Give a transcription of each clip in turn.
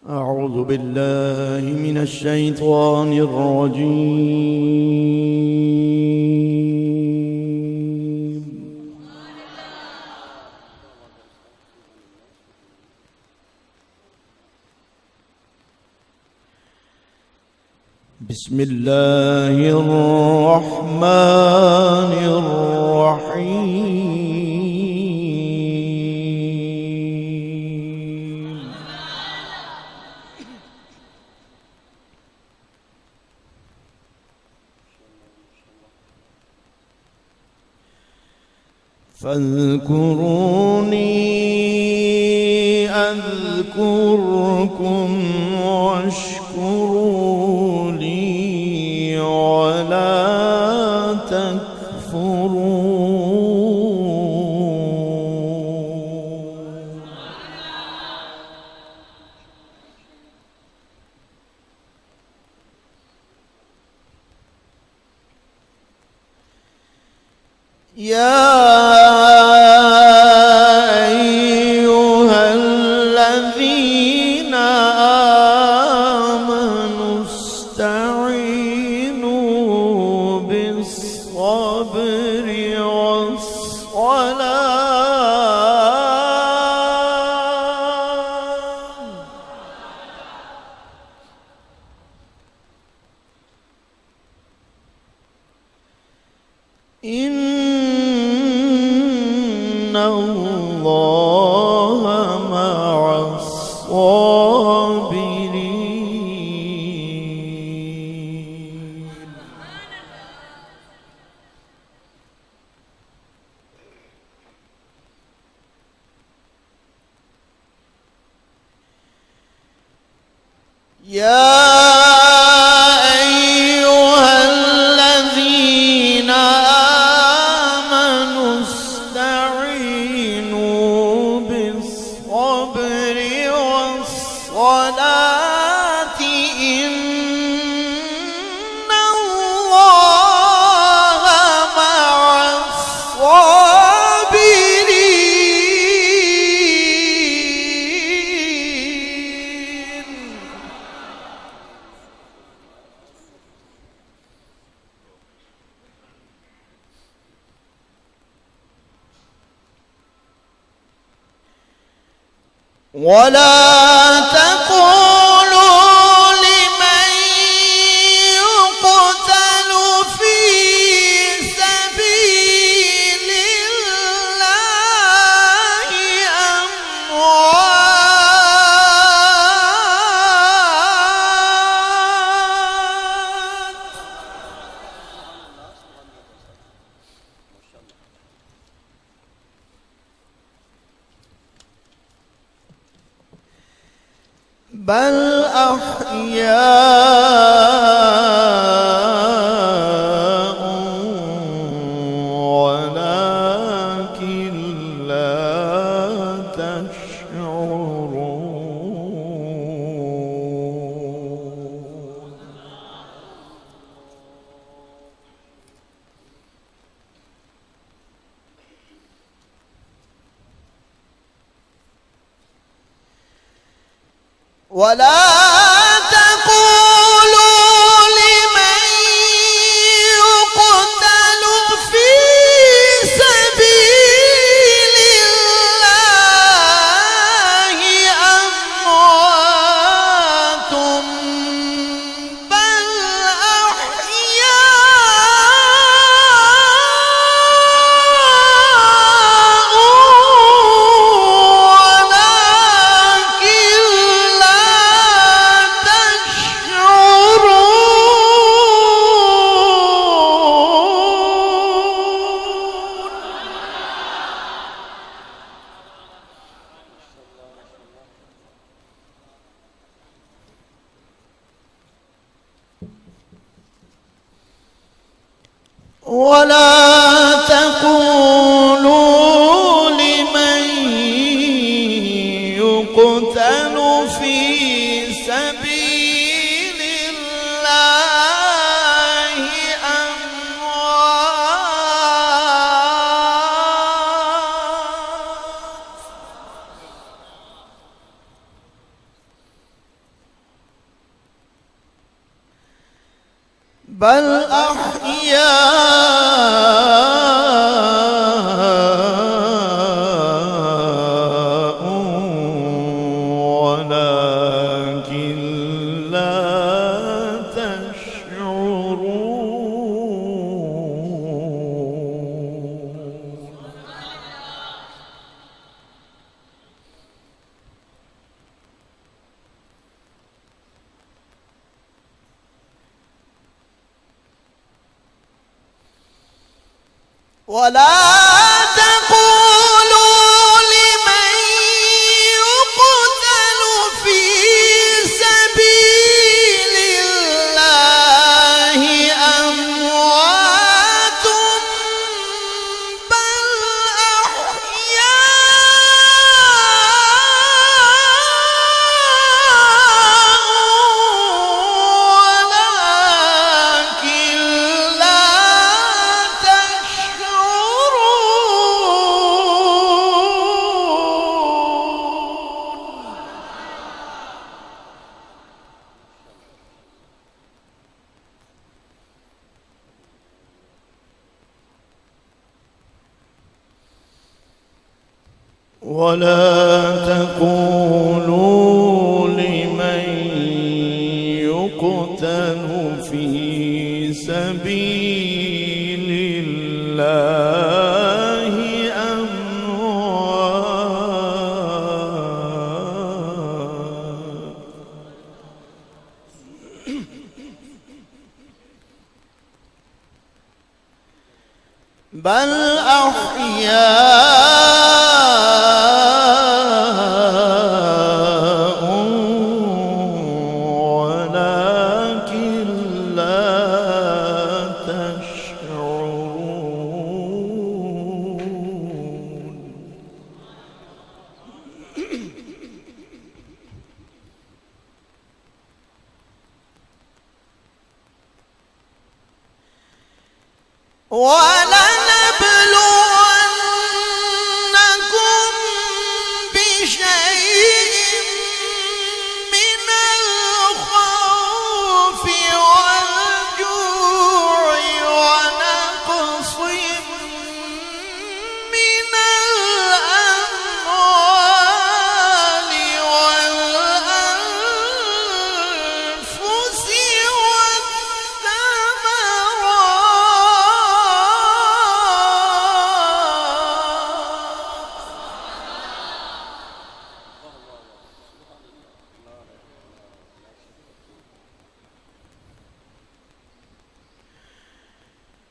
أعوذ بالله من الشيطان الرجيم. بسم الله الرحمن الرحيم. فاذكروني أذكركم واشكروا لي ولا تكفرون. يا أيها الذين آمنوا استعينوا بالصبر والصلاة إن الله مع الصابرين. يا أيها الذين آمنوا استعينوا بالصبر والصلاة إن الله مع الصابرين. ولا تقولوا لمن يقتل في سبيل الله أموات بل أحياء ولكن لا تشعرون. ولا تقولوا لمن يقتل في سبيل الله أموات بل أحياء ولكن لا ولا تقولوا لمن يقتل في سبيل الله أموات بل أحياء ولكن لا تشعرون. ولا تقولوا لمن يقتل في سبيل الله أموات بل أحياء ولكن لا ولا تقولوا لمن يقتل في سبيل الله أموات بل أحياء ولكن لا تشعرون. ولنبلونكم بشيء من الخوف والجوع ونقص من الأموال والأنفس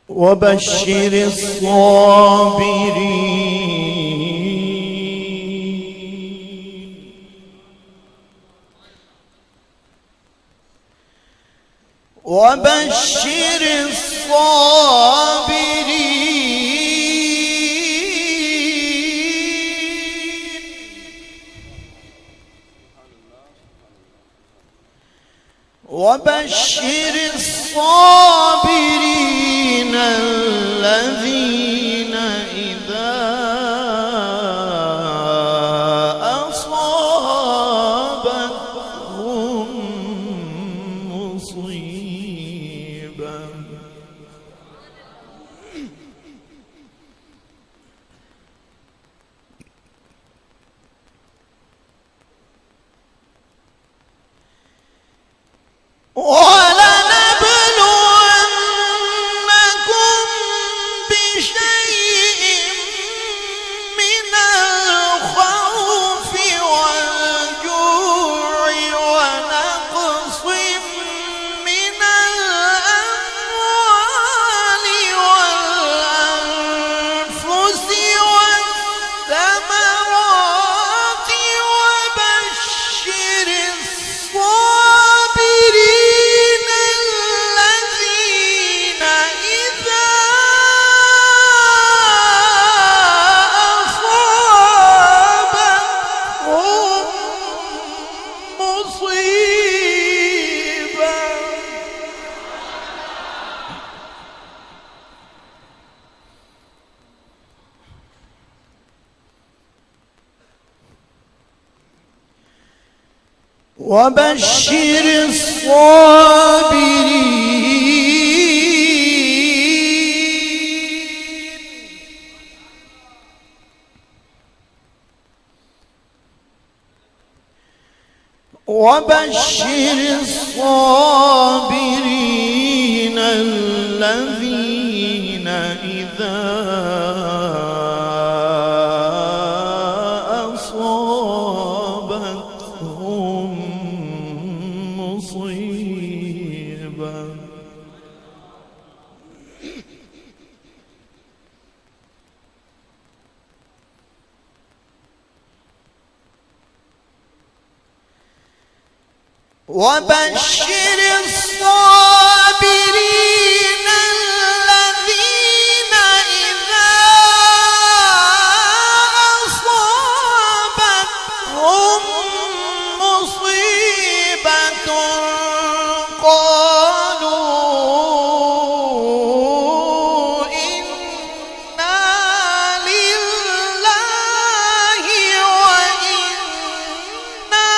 وبشر الصابرين. وبشر الصابرين. وبشر الصابرين الذين إذا أصابتهم مصيبة ولنبلونكم بشيء من الخوف والجوع ونقص من الأموال والأنفس والثمرات وبشر الصابرين الذين إذا أصابتهم مصيبة وبشر الصابرين وبشر الصابرين الذين إذا أصابتهم مصيبة وبشر الصابرين الذين إذا أصابتهم مصيبة قالوا إنا لله وإنا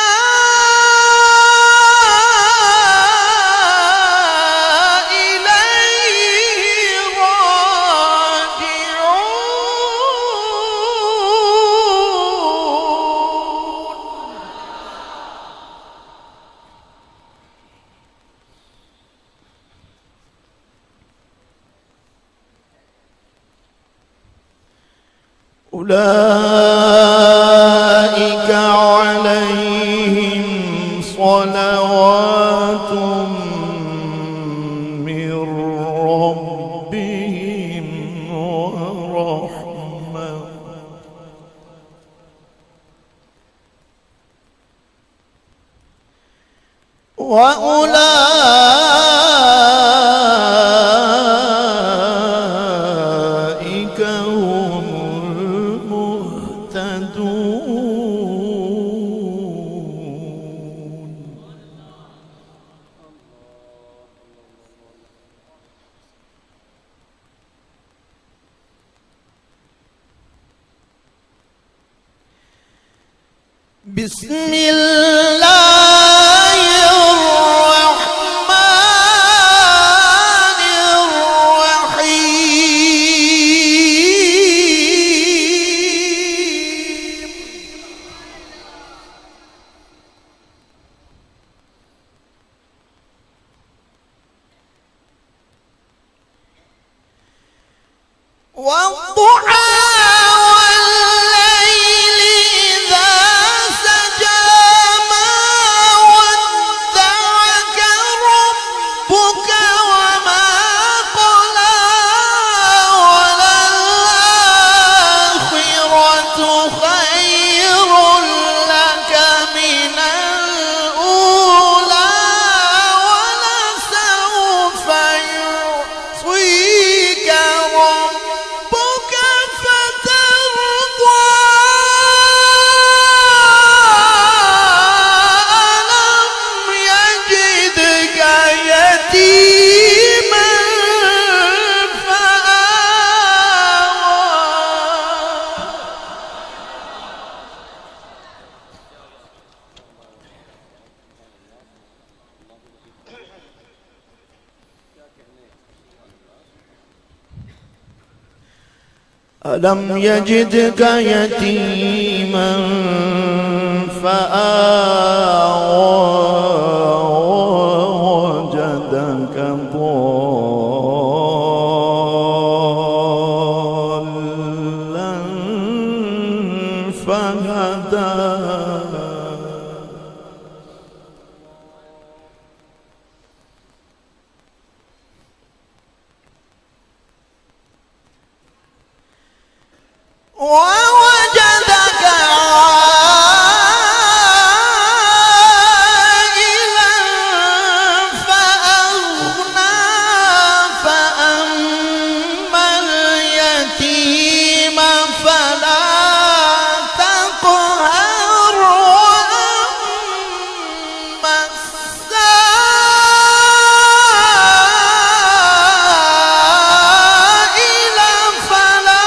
أولئك عليهم صلوات من ربهم ورحمة وأولئك هم المهتدون بسم الله الرحمن الرحيم والضحى والليل إذا سجى ما ودعك ربك وما قلى وللآخرة خير لك من الأولى ولسوف يعطيك ربك فترضى ألم يجدك يتيما ألم يجدك يتيما فآوى ووجدك ضالا فهدى ووجدك عائلا فأغنى فأما اليتيم فلا تقهر وأما السائل فلا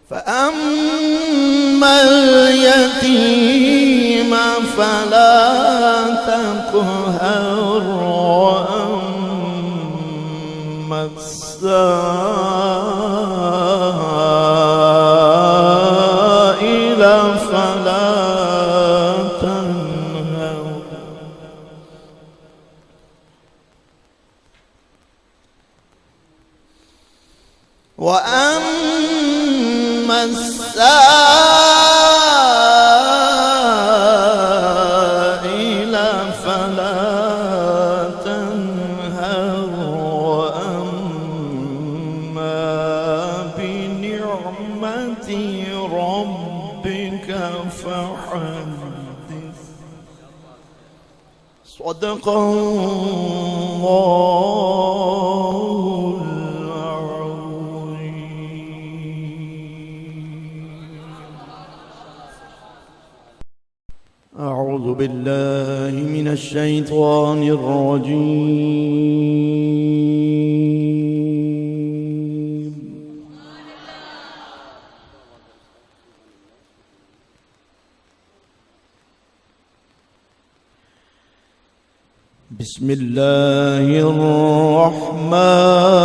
فأما اليتيم فلا تقهر السائل فلا تنهر وأما السائل فلا تنهر وأما بنعمة ربك فحدث. صدق الله أعوذ بالله من الشيطان الرجيم. بسم الله الرحمن